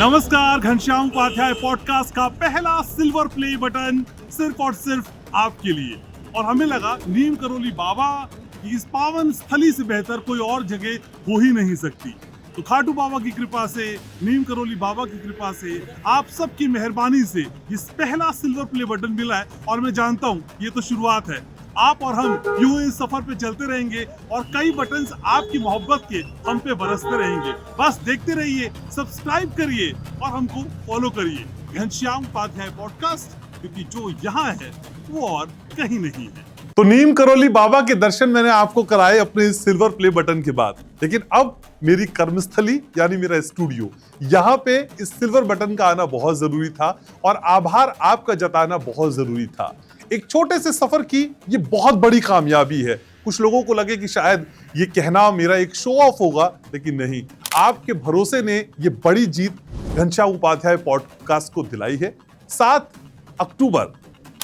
नमस्कार, घनश्याम उपाध्याय पॉडकास्ट का पहला सिल्वर प्ले बटन सिर्फ और सिर्फ आपके लिए। और हमें लगा नीम करोली बाबा की इस पावन स्थली से बेहतर कोई और जगह हो ही नहीं सकती। तो खाटू बाबा की कृपा से, नीम करोली बाबा की कृपा से, आप सबकी मेहरबानी से इस पहला सिल्वर प्ले बटन मिला है। और मैं जानता हूँ ये तो शुरुआत है। आप और हम यूं इस सफर पे चलते रहेंगे और कई बटन्स आपकी मोहब्बत के हम पे बरसते रहेंगे। बस देखते रहिए, सब्सक्राइब करिए और हमको फॉलो करिए। घनश्याम उपाध्याय पॉडकास्ट, क्योंकि जो यहाँ है वो और कहीं नहीं है। तो नीम करोली बाबा के दर्शन मैंने आपको कराए अपने इस सिल्वर प्ले बटन के बाद, लेकिन अब मेरी कर्मस्थली यानी मेरा स्टूडियो, यहाँ पे इस सिल्वर बटन का आना बहुत जरूरी था और आभार आपका जताना बहुत जरूरी था। एक छोटे से सफर की ये बहुत बड़ी कामयाबी है। कुछ लोगों को लगे कि शायद ये कहना मेरा एक शो ऑफ होगा, लेकिन नहीं, आपके भरोसे ने ये बड़ी जीत घनश्याम उपाध्याय पॉडकास्ट को दिलाई है। 7 अक्टूबर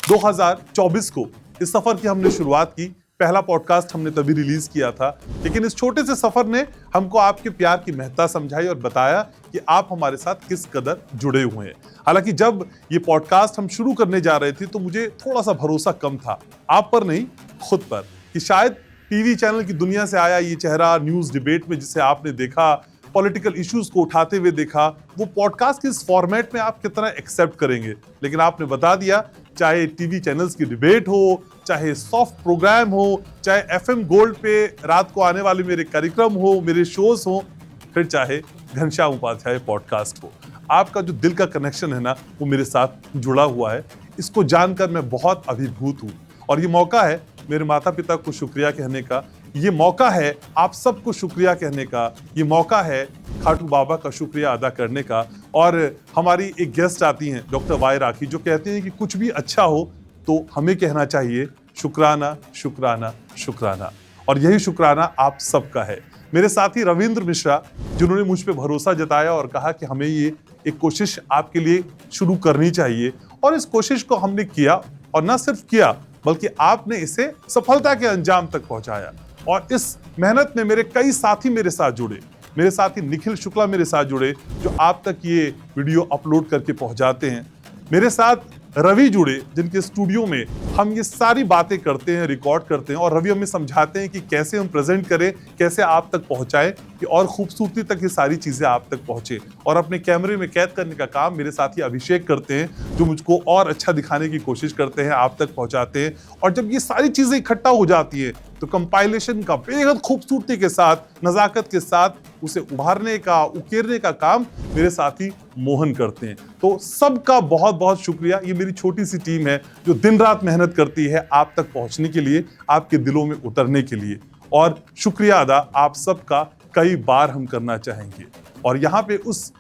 2024 को इस सफर की हमने शुरुआत की। पहला पॉडकास्ट हमने तभी रिलीज किया था, लेकिन इस छोटे से सफर ने हमको आपके प्यार की महत्ता समझाई और बताया कि आप हमारे साथ किस कदर जुड़े हुए हैं। हालांकि जब ये पॉडकास्ट हम शुरू करने जा रहे थे तो मुझे थोड़ा सा भरोसा कम था, आप पर नहीं, खुद पर, कि शायद टीवी चैनल की दुनिया से आया ये चेहरा, न्यूज डिबेट में जिसे आपने देखा, पॉलिटिकल इश्यूज को उठाते हुए देखा, वो पॉडकास्ट के इस फॉर्मेट में आप कितना एक्सेप्ट करेंगे। लेकिन आपने बता दिया, चाहे टीवी चैनल्स की डिबेट हो, चाहे सॉफ्ट प्रोग्राम हो, चाहे एफएम गोल्ड पे रात को आने वाले मेरे कार्यक्रम हो, मेरे शोज हो, फिर चाहे घनश्याम उपाध्याय पॉडकास्ट हो, आपका जो दिल का कनेक्शन है ना, वो मेरे साथ जुड़ा हुआ है। इसको जानकर मैं बहुत अभिभूत हूँ। और ये मौका है मेरे माता पिता को शुक्रिया कहने का, ये मौका है आप सबको शुक्रिया कहने का, ये मौका है खाटू बाबा का शुक्रिया अदा करने का। और हमारी एक गेस्ट आती हैं, डॉक्टर वाई राखी, जो कहते हैं कि कुछ भी अच्छा हो तो हमें कहना चाहिए शुक्राना, शुक्राना, शुक्राना। और यही शुक्राना आप सबका है। मेरे साथी रविंद्र मिश्रा, जिन्होंने मुझ पे भरोसा जताया और कहा कि हमें ये एक कोशिश आपके लिए शुरू करनी चाहिए, और इस कोशिश को हमने किया, और ना सिर्फ किया बल्कि आपने इसे सफलता के अंजाम तक पहुंचाया। और इस मेहनत में मेरे कई साथी मेरे साथ जुड़े। मेरे साथी निखिल शुक्ला मेरे साथ जुड़े, जो आप तक ये वीडियो अपलोड करके पहुंचाते हैं। मेरे साथ रवि जुड़े, जिनके स्टूडियो में हम ये सारी बातें करते हैं, रिकॉर्ड करते हैं, और रवि हमें समझाते हैं कि कैसे हम प्रेजेंट करें, कैसे आप तक पहुंचाएं, कि और खूबसूरती तक ये सारी चीजें आप तक पहुंचे। और अपने कैमरे में कैद करने का काम मेरे साथी अभिषेक करते हैं, जो मुझको और अच्छा दिखाने की कोशिश करते हैं, आप तक पहुंचाते हैं। और जब ये सारी चीजें इकट्ठा हो जाती है तो कंपाइलेशन का बेहद खूबसूरती के साथ, नजाकत के साथ उसे उभारने का, उकेरने का काम मेरे साथी मोहन करते हैं। तो सबका बहुत बहुत शुक्रिया। ये मेरी छोटी सी टीम है जो दिन रात मेहनत करती है आप तक पहुंचने के लिए, आपके दिलों में उतरने के लिए। और शुक्रिया अदा आप सबका कई बार हम करना चाहेंगे। और यहाँ पे उस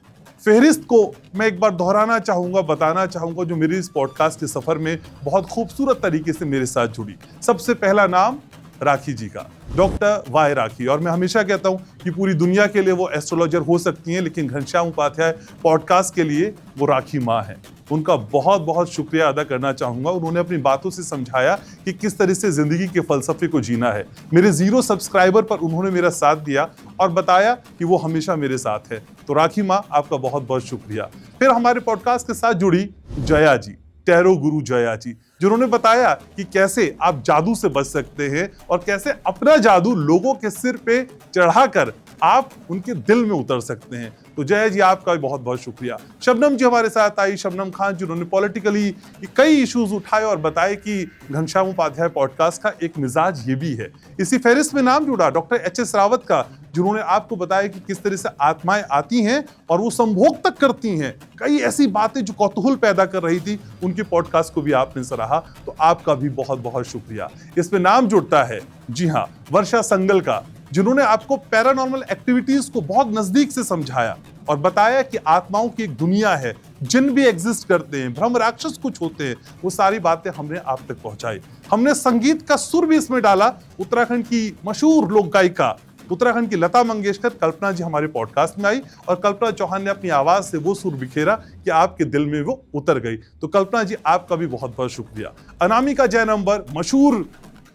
फहरिस्त को मैं एक बार दोहराना चाहूंगा, बताना चाहूंगा, जो मेरे इस पॉडकास्ट के सफर में बहुत खूबसूरत तरीके से मेरे साथ जुड़ी। सबसे पहला नाम राखी जी का, डॉक्टर वाई राखी। और मैं हमेशा कहता हूं कि पूरी दुनिया के लिए वो एस्ट्रोलॉजर हो सकती हैं, लेकिन घनश्याम उपाध्याय पॉडकास्ट के लिए वो राखी माँ है। उनका बहुत बहुत शुक्रिया अदा करना चाहूंगा। उन्होंने अपनी बातों से समझाया कि किस तरह से जिंदगी के फलसफे को जीना है। मेरे 0 सब्सक्राइबर पर उन्होंने मेरा साथ दिया और बताया कि वो हमेशा मेरे साथ है। तो राखी माँ, आपका बहुत बहुत शुक्रिया। फिर हमारे पॉडकास्ट के साथ जुड़ी जया जी, टैरो गुरु जया जी, जिन्होंने बताया कि कैसे आप जादू से बच सकते हैं और कैसे अपना जादू लोगों के सिर पे चढ़ाकर आप उनके दिल में उतर सकते हैं। तो जय जी, आपका भी बहुत बहुत शुक्रिया। शबनम जी हमारे साथ आई, शबनम खान, जिन्होंने पॉलिटिकली कई इश्यूज उठाए और बताए कि घनश्याम उपाध्याय पॉडकास्ट का एक मिजाज ये भी है। इसी फहरिस्त में नाम जुड़ा डॉक्टर एच.एस. रावत का, जिन्होंने आपको बताया कि किस तरह से आत्माएं आती हैं और वो संभोग तक करती हैं। कई ऐसी बातें जो कौतूहल पैदा कर रही थी, उनके पॉडकास्ट को भी आपने सराहा, तो आपका भी बहुत बहुत शुक्रिया। इसमें नाम जुड़ता है, जी हाँ, वर्षा संगल का, जिन्होंने आपको पैरानॉर्मल एक्टिविटीज को बहुत नजदीक से समझाया और बताया कि आत्माओं की एक दुनिया है, जिन भी एग्जिस्ट करते हैं, ब्रह्म राक्षस कुछ होते हैं, वो सारी बातें हमने आप तक पहुंचाई। हमने संगीत का सुर भी इसमें डाला। उत्तराखंड की मशहूर लोक गायिका, उत्तराखंड की लता मंगेशकर, कल्पना जी हमारे पॉडकास्ट में आई और कल्पना चौहान ने अपनी आवाज से वो सुर बिखेरा कि आपके दिल में वो उतर गई। तो कल्पना जी, आपका भी बहुत बहुत शुक्रिया। अनामिका जैन अंबर, मशहूर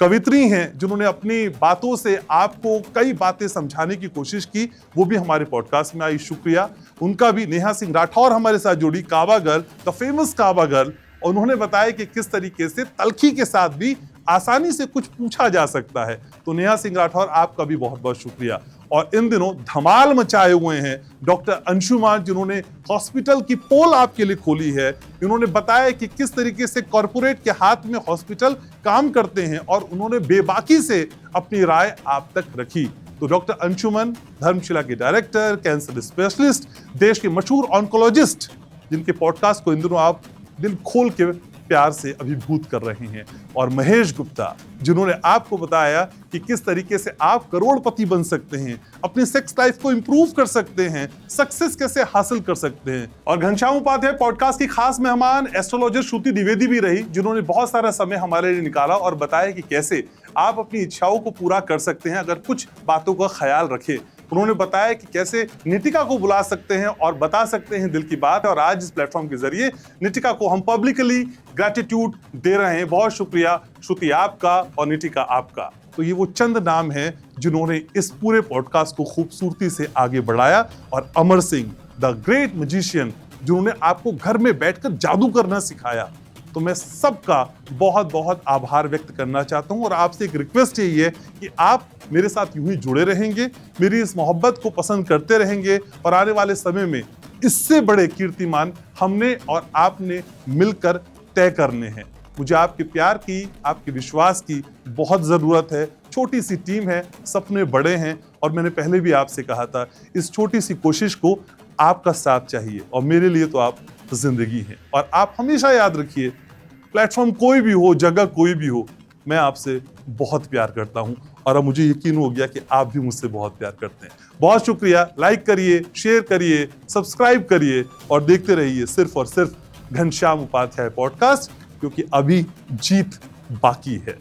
कवित्री हैं जिन्होंने अपनी बातों से आपको कई बातें समझाने की कोशिश की, वो भी हमारे पॉडकास्ट में आई, शुक्रिया उनका भी। नेहा सिंह राठौर हमारे साथ जुड़ी, Kaaba girl, the famous Kaaba girl, और उन्होंने बताया कि किस तरीके से तलखी के साथ भी आसानी से कुछ पूछा जा सकता है। तो नेहा सिंह राठौर, आपका भी बहुत बहुत शुक्रिया। और इन दिनों धमाल मचाए हुए हैं डॉक्टर अंशुमान, जिन्होंने हॉस्पिटल की पोल आपके लिए खोली है। इन्होंने बताया कि किस तरीके से कॉर्पोरेट के हाथ में हॉस्पिटल काम करते हैं और उन्होंने बेबाकी से अपनी राय आप तक रखी। तो डॉक्टर अंशुमन धर्मशिला के डायरेक्टर, कैंसर स्पेशलिस्ट, देश के मशहूर ऑन्कोलॉजिस्ट, जिनके पॉडकास्ट को इन दिनों आप दिल खोल के प्यार से अभिभूत कर रहे हैं। और महेश गुप्ता, जिन्होंने आपको बताया कि किस तरीके से आप करोड़पति बन सकते हैं, अपनी सेक्स लाइफ को इंप्रूव कर सकते हैं, सक्सेस कैसे हासिल कर सकते हैं। और घनश्याम उपाध्याय पॉडकास्ट की खास मेहमान एस्ट्रोलॉजर श्रुति द्विवेदी भी रही, जिन्होंने बहुत सारा समय हमारे लिए निकाला और बताया कि कैसे आप अपनी इच्छाओं को पूरा कर सकते हैं अगर कुछ बातों का ख्याल रखें। उन्होंने बताया कि कैसे नितिका को बुला सकते हैं और बता सकते हैं दिल की बात। और आज इस प्लेटफॉर्म के जरिए नितिका को हम पब्लिकली ग्रेटिट्यूड दे रहे हैं। बहुत शुक्रिया श्रुति आपका और नितिका आपका। तो ये वो चंद नाम हैं जिन्होंने इस पूरे पॉडकास्ट को खूबसूरती से आगे बढ़ाया। और Amar Singh, the great magician, जिन्होंने आपको घर में बैठकर जादू करना सिखाया। तो मैं सबका बहुत बहुत आभार व्यक्त करना चाहता हूं और आपसे एक रिक्वेस्ट यही है कि आप मेरे साथ यूं ही जुड़े रहेंगे, मेरी इस मोहब्बत को पसंद करते रहेंगे और आने वाले समय में इससे बड़े कीर्तिमान हमने और आपने मिलकर तय करने हैं। मुझे आपके प्यार की, आपके विश्वास की बहुत जरूरत है। छोटी सी टीम है, सपने बड़े हैं और मैंने पहले भी आपसे कहा था, इस छोटी सी कोशिश को आपका साथ चाहिए और मेरे लिए तो आप जिंदगी हैं। और आप हमेशा याद रखिए, प्लेटफॉर्म कोई भी हो, जगह कोई भी हो, मैं आपसे बहुत प्यार करता हूं और अब मुझे यकीन हो गया कि आप भी मुझसे बहुत प्यार करते हैं। बहुत शुक्रिया। लाइक करिए, शेयर करिए, सब्सक्राइब करिए और देखते रहिए सिर्फ और सिर्फ घनश्याम उपाध्याय पॉडकास्ट, क्योंकि अभी जीत बाकी है।